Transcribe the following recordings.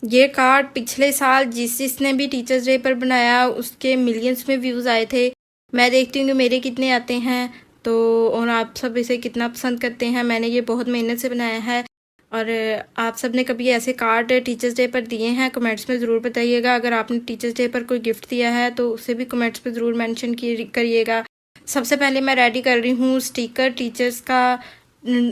ये कार्ड पिछले साल जिसने भी टीचर्स डे पर बनाया उसके मिलियंस में व्यूज़ आए थे। मैं देखती हूँ कि मेरे कितने आते हैं तो, और आप सब इसे कितना पसंद करते हैं। मैंने ये बहुत मेहनत से बनाया है और आप सब ने कभी ऐसे कार्ड टीचर्स डे पर दिए हैं कमेंट्स में ज़रूर बताइएगा। अगर आपने टीचर्स डे पर कोई गिफ्ट दिया है तो उसे भी कमेंट्स में ज़रूर मेंशन करिएगा। सबसे पहले मैं रेडी कर रही हूँ स्टिकर टीचर्स का।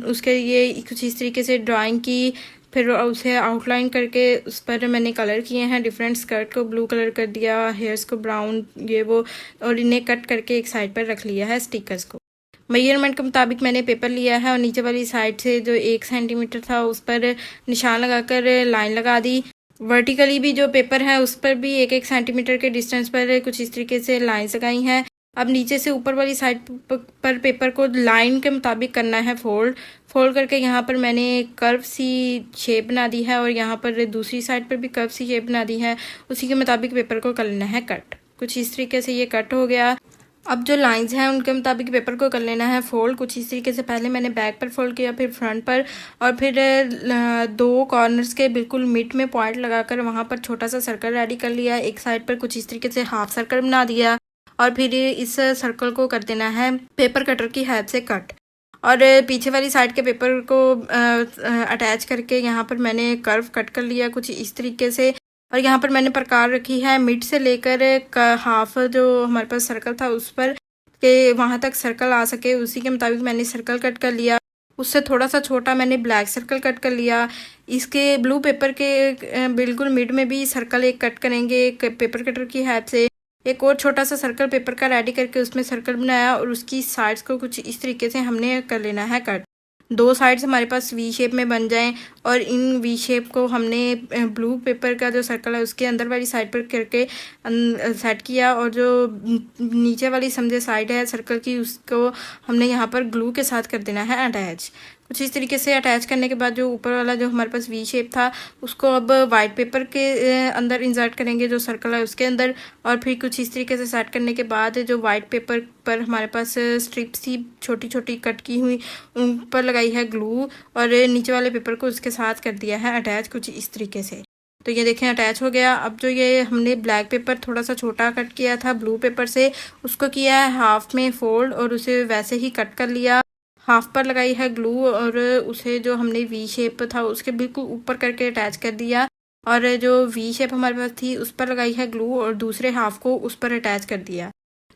उसके लिए कुछ इस तरीके से ड्राइंग की, फिर उसे आउटलाइन करके उस पर मैंने कलर किए हैं। डिफरेंट स्कर्ट को ब्लू कलर कर दिया, हेयर्स को ब्राउन, ये वो, और इन्हें कट करके एक साइड पर रख लिया है स्टिकर्स को। मेजरमेंट के मुताबिक मैंने पेपर लिया है और नीचे वाली साइड से जो 1 सेंटीमीटर था उस पर निशान लगाकर लाइन लगा दी। वर्टिकली भी जो पेपर है उस पर भी 1-1 सेंटीमीटर के डिस्टेंस पर कुछ इस तरीके से लाइन्स लगाई हैं। अब नीचे से ऊपर वाली साइड पर पेपर को लाइन के मुताबिक करना है फोल्ड करके यहाँ पर मैंने कर्व सी शेप बना दी है और यहाँ पर दूसरी साइड पर भी कर्व सी शेप बना दी है। उसी के मुताबिक पेपर को कर लेना है कट। कुछ इस तरीके से ये कट हो गया। अब जो लाइंस हैं उनके मुताबिक पेपर को कर लेना है फोल्ड। कुछ इस तरीके से पहले मैंने बैक पर फोल्ड किया, फिर फ्रंट पर, और फिर 2 कॉर्नर्स के बिल्कुल मिड में पॉइंट लगाकर वहाँ पर छोटा सा सर्कल रेडी कर लिया। एक साइड पर कुछ इस तरीके से हाफ सर्कल बना दिया और फिर इस सर्कल को कर देना है पेपर कटर की हेल्प से कट। और पीछे वाली साइड के पेपर को अटैच करके यहाँ पर मैंने कर्व कट कर लिया कुछ इस तरीके से। और यहाँ पर मैंने प्रकार रखी है मिड से लेकर हाफ जो हमारे पास सर्कल था उस पर के वहाँ तक सर्कल आ सके, उसी के मुताबिक मैंने सर्कल कट कर लिया। उससे थोड़ा सा छोटा मैंने ब्लैक सर्कल कट कर लिया। इसके ब्लू पेपर के बिल्कुल मिड में भी सर्कल एक कट करेंगे पेपर कटर की हेल्प से। एक और छोटा सा सर्कल पेपर का रेडी करके उसमें सर्कल बनाया और उसकी साइड्स को कुछ इस तरीके से हमने कर लेना है कट। 2 साइड्स हमारे पास वी शेप में बन जाएं और इन वी शेप को हमने ब्लू पेपर का जो सर्कल है उसके अंदर वाली साइड पर करके सेट किया। और जो नीचे वाली समझे साइड है सर्कल की उसको हमने यहाँ पर ग्लू के साथ कर देना है अटैच। कुछ इस तरीके से अटैच करने के बाद जो ऊपर वाला जो हमारे पास वी शेप था उसको अब वाइट पेपर के अंदर इंसर्ट करेंगे जो सर्कल है उसके अंदर। और फिर कुछ इस तरीके से सेट करने के बाद जो वाइट पेपर पर हमारे पास स्ट्रिप सी छोटी छोटी कट की हुई उन पर लगाई है ग्लू और नीचे वाले पेपर को उसके साथ कर दिया है अटैच कुछ इस तरीके से। तो ये देखें अटैच हो गया। अब जो ये हमने ब्लैक पेपर थोड़ा सा छोटा कट किया था ब्लू पेपर से उसको किया है हाफ में फोल्ड और उसे वैसे ही कट कर लिया। हाफ पर लगाई है ग्लू और उसे जो हमने वी शेप था उसके बिल्कुल ऊपर करके अटैच कर दिया। और जो वी शेप हमारे पास थी उस पर लगाई है ग्लू और दूसरे हाफ को उस पर अटैच कर दिया।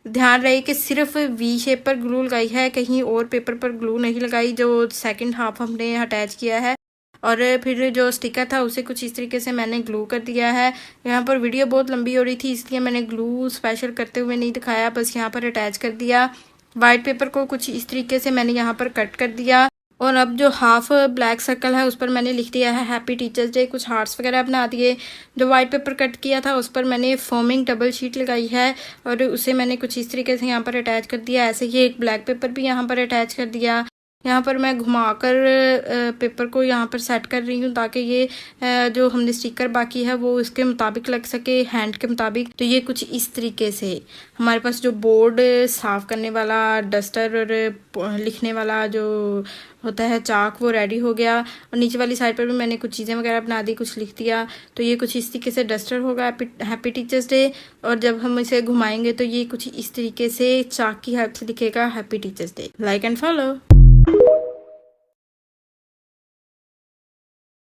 ध्यान रहे कि सिर्फ वी शेप पर ग्लू लगाई है, कहीं और पेपर पर ग्लू नहीं लगाई जो सेकंड हाफ हमने अटैच किया है। और फिर जो स्टिकर था उसे कुछ इस तरीके से मैंने ग्लू कर दिया है। यहाँ पर वीडियो बहुत लंबी हो रही थी इसलिए मैंने ग्लू स्पेशल करते हुए नहीं दिखाया, बस यहाँ पर अटैच कर दिया। वाइट पेपर को कुछ इस तरीके से मैंने यहाँ पर कट कर दिया। और अब जो हाफ ब्लैक सर्कल है उस पर मैंने लिख दिया है हैप्पी टीचर्स डे, कुछ हार्ट्स वगैरह बना दिए। जो वाइट पेपर कट किया था उस पर मैंने फोमिंग डबल शीट लगाई है और उसे मैंने कुछ इस तरीके से यहाँ पर अटैच कर दिया। ऐसे ही एक ब्लैक पेपर भी यहाँ पर अटैच कर दिया। यहाँ पर मैं घुमाकर पेपर को यहाँ पर सेट कर रही हूँ ताकि ये जो हमने स्टिकर बाकी है वो इसके मुताबिक लग सके, हैंड के मुताबिक। तो ये कुछ इस तरीके से हमारे पास जो बोर्ड साफ़ करने वाला डस्टर और लिखने वाला जो होता है चाक वो रेडी हो गया। और नीचे वाली साइड पर भी मैंने कुछ चीज़ें वगैरह बना दी, कुछ लिख दिया। तो ये कुछ इस तरीके से डस्टर होगा हैप्पी टीचर्स डे। और जब हम इसे घुमाएंगे तो ये कुछ इस तरीके से चाक की हेल्प से दिखेगा happy teachers day. Like and follow.